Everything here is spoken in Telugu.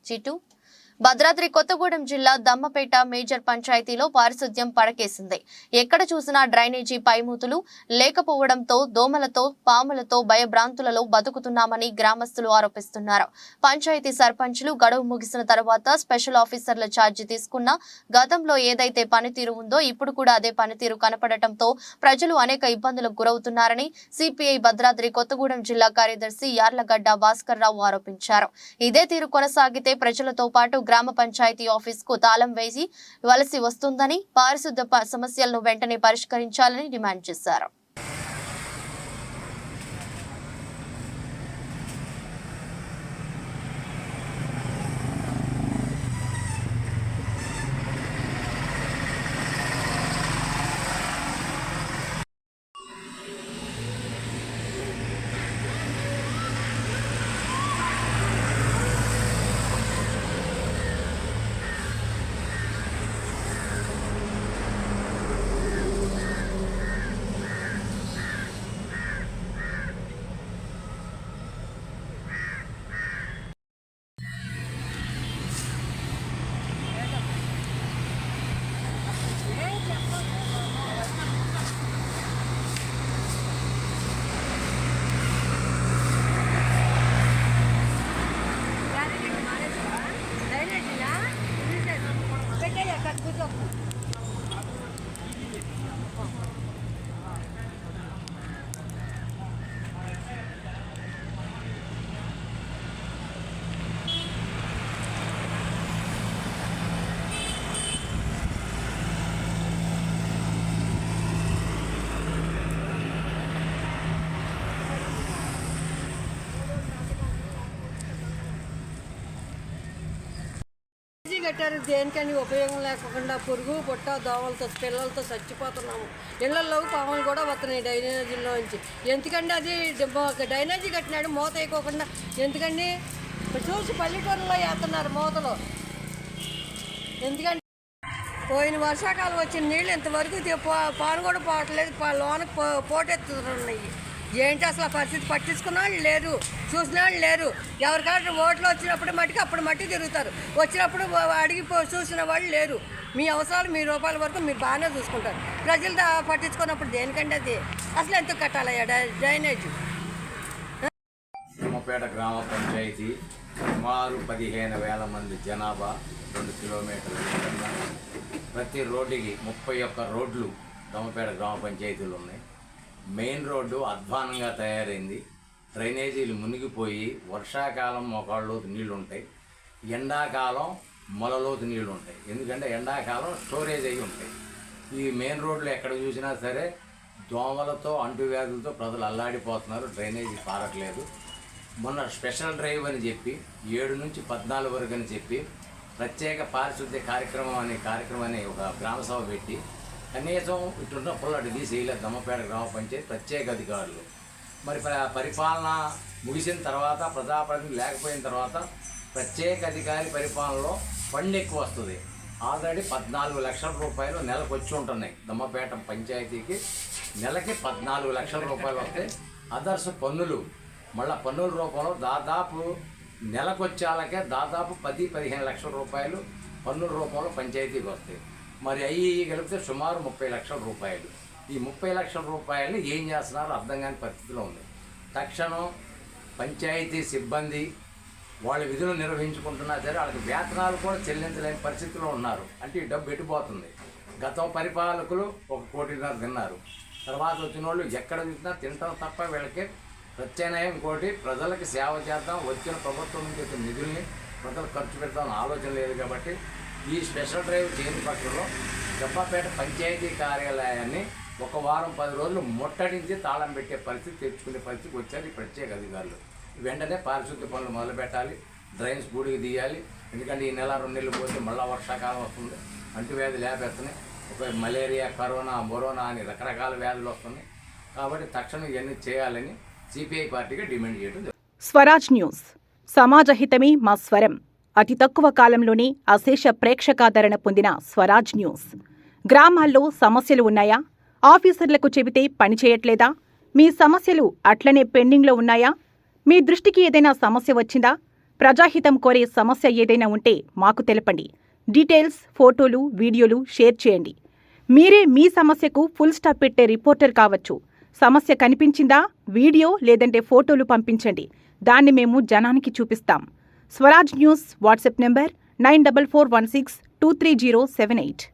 చిటు భద్రాద్రి కొత్తగూడెం జిల్లా దమ్మపేట మేజర్ పంచాయతీలో పారిశుద్ధ్యం పడకేసింది. ఎక్కడ చూసినా డ్రైనేజీ పైమూతులు లేకపోవడంతో దోమలతో పాములతో భయభ్రాంతులలో బతుకుతున్నామని గ్రామస్తులు ఆరోపిస్తున్నారు. పంచాయతీ సర్పంచులు గడువు ముగిసిన తర్వాత స్పెషల్ ఆఫీసర్ల ఛార్జీ తీసుకున్న గతంలో ఏదైతే పనితీరు ఉందో ఇప్పుడు కూడా అదే పనితీరు కనపడటంతో ప్రజలు అనేక ఇబ్బందులకు గురవుతున్నారని సిపిఐ భద్రాద్రి కొత్తగూడెం జిల్లా కార్యదర్శి యార్లగడ్డ భాస్కర్ రావు ఆరోపించారు. ఇదే తీరు కొనసాగితే ప్రజలతో పాటు గ్రామ పంచాయతీ ఆఫీస్ కు తాళం వేసి వలసి వస్తుందని, పారిశుద్ధ సమస్యలను వెంటనే పరిష్కరించాలని డిమాండ్ చేశారు. కట్టారు దేనికని ఉపయోగం లేకుండా పురుగు పుట్ట దోమలతో పిల్లలతో చచ్చిపోతున్నాము. ఇళ్లలోకి పాములు కూడా వస్తున్నాయి డ్రైనేజీలో నుంచి. ఎందుకంటే అది డ్రైనేజీ కట్టినాడు మూత వేయకోకుండా. ఎందుకండి చూసి పల్లెటూరులో వేస్తున్నారు మూతలు. ఎందుకంటే పోయిన వర్షాకాలం వచ్చిన నీళ్ళు ఇంతవరకు పాను కూడా పోవట్లేదు, లోనకు పోటెత్తున్నాయి. ఏంటి అసలు పరిస్థితి? పట్టించుకున్న వాళ్ళు లేరు, చూసిన వాళ్ళు లేరు. ఎవరికైనా ఓట్లు వచ్చినప్పుడు మట్టికి అప్పుడు మట్టి తిరుగుతారు, వచ్చినప్పుడు అడిగి చూసిన వాళ్ళు లేరు. మీ అవసరాలు మీ రూపాయల వరకు మీరు బాగానే చూసుకుంటారు. ప్రజలు పట్టించుకున్నప్పుడు దేనికంటే అది అసలు ఎందుకు కట్టాలయ్యా డ్రైనేజ్? దమ్మపేట గ్రామ పంచాయతీ సుమారు 15,000 మంది జనాభా, 2 కిలోమీటర్ల దూరంగా ప్రతి రోడ్డుకి 31 రోడ్లు దమ్మపేట గ్రామ పంచాయతీలు ఉన్నాయి. మెయిన్ రోడ్డు అధ్వానంగా తయారైంది. డ్రైనేజీలు మునిగిపోయి వర్షాకాలం మోకాళ్ళలోతు నీళ్లు ఉంటాయి, ఎండాకాలం మొలలోతు నీళ్లు ఉంటాయి. ఎందుకంటే ఎండాకాలం స్టోరేజ్ అయ్యి ఉంటాయి. ఈ మెయిన్ రోడ్లు ఎక్కడ చూసినా సరే దోమలతో అంటువ్యాధులతో ప్రజలు అల్లాడిపోతున్నారు. డ్రైనేజీ పారట్లేదు. మొన్న స్పెషల్ డ్రైవ్ అని చెప్పి 7 నుంచి 14 వరకు అని చెప్పి ప్రత్యేక పారిశుద్ధ్య కార్యక్రమాన్ని ఒక గ్రామసభ పెట్టి కనీసం ఇటున్న పొల్లటి తీసేయలేదు దమ్మపేట గ్రామ పంచాయతీ ప్రత్యేక అధికారులు. మరి పరిపాలన ముగిసిన తర్వాత, ప్రజాప్రతినిధి లేకపోయిన తర్వాత ప్రత్యేక అధికారి పరిపాలనలో ఫండ్ ఎక్కువ వస్తుంది. ఆల్రెడీ 14 లక్షల రూపాయలు నెలకు వచ్చి ఉంటున్నాయి. దమ్మపేట పంచాయతీకి నెలకి 14 లక్షల రూపాయలు వస్తాయి. అదర్స్ పన్నులు, మళ్ళీ పన్నుల రూపంలో దాదాపు నెలకు వచ్చేలాకే దాదాపు 10-15 లక్షల రూపాయలు పన్నుల రూపంలో పంచాయతీకి వస్తాయి. మరి అవి కలిపితే సుమారు 30 లక్షల రూపాయలు. ఈ 30 లక్షల రూపాయలని ఏం చేస్తున్నారో అర్థం కాని పరిస్థితిలో ఉంది. తక్షణం పంచాయతీ సిబ్బంది వాళ్ళ విధులు నిర్వహించుకుంటున్నా సరే వాళ్ళకి వేతనాలు కూడా చెల్లించలేని పరిస్థితిలో ఉన్నారు. అంటే ఈ డబ్బు ఎటుపోతుంది. గతం పరిపాలకులు 1,5 కోటి తిన్నారు. తర్వాత వచ్చిన వాళ్ళు ఎక్కడ చూసినా తింటాం తప్ప వీళ్ళకి ప్రత్యామ్నాయం ఇంకోటి ప్రజలకి సేవ చేద్దాం, వచ్చిన ప్రభుత్వం నుంచి వచ్చిన నిధుల్ని ప్రజలు ఖర్చు పెడతామని ఆలోచన లేదు. కాబట్టి ఈ స్పెషల్ డ్రైవ్ చేయని పక్షంలో దమ్మపేట పంచాయతీ కార్యాలయాన్ని 1 వారం 10 రోజులు ముట్టడించి తాళం పెట్టే పరిస్థితి తెచ్చుకునే పరిస్థితికి వచ్చారు ఈ ప్రత్యేక అధికారులు. వెంటనే పారిశుద్ధ్య పనులు మొదలుపెట్టాలి, డ్రైన్స్ బూడికి తీయాలి. ఎందుకంటే ఈ నెల 2 నెలలు పోతే మళ్ళీ వర్షాకాలం వస్తుంది, అంటువ్యాధులు లేపేస్తున్నాయి. ఒక మలేరియా, కరోనా అని రకరకాల వ్యాధులు వస్తున్నాయి. కాబట్టి తక్షణం ఇవన్నీ చేయాలని సిపిఐ పార్టీగా డిమాండ్ చేయడం. స్వరాజ్ న్యూస్, సమాజ హితమే మా స్వరం. అతి తక్కువ కాలంలోనే అశేష ప్రేక్షకాదరణ పొందిన స్వరాజ్ న్యూస్. గ్రామాల్లో సమస్యలు ఉన్నాయా? ఆఫీసర్లకు చెబితే పనిచేయట్లేదా? మీ సమస్యలు అట్లనే పెండింగ్లో ఉన్నాయా? మీ దృష్టికి ఏదైనా సమస్య వచ్చిందా? ప్రజాహితం కోరే సమస్య ఏదైనా ఉంటే మాకు తెలపండి. డీటెయిల్స్, ఫోటోలు, వీడియోలు షేర్ చేయండి. మీరే మీ సమస్యకు ఫుల్ స్టాప్ పెట్టే రిపోర్టర్ కావచ్చు. సమస్య కనిపించిందా? వీడియో లేదంటే ఫోటోలు పంపించండి. దాన్ని మేము జనానికి చూపిస్తాం. Swaraj news WhatsApp number 9441623078.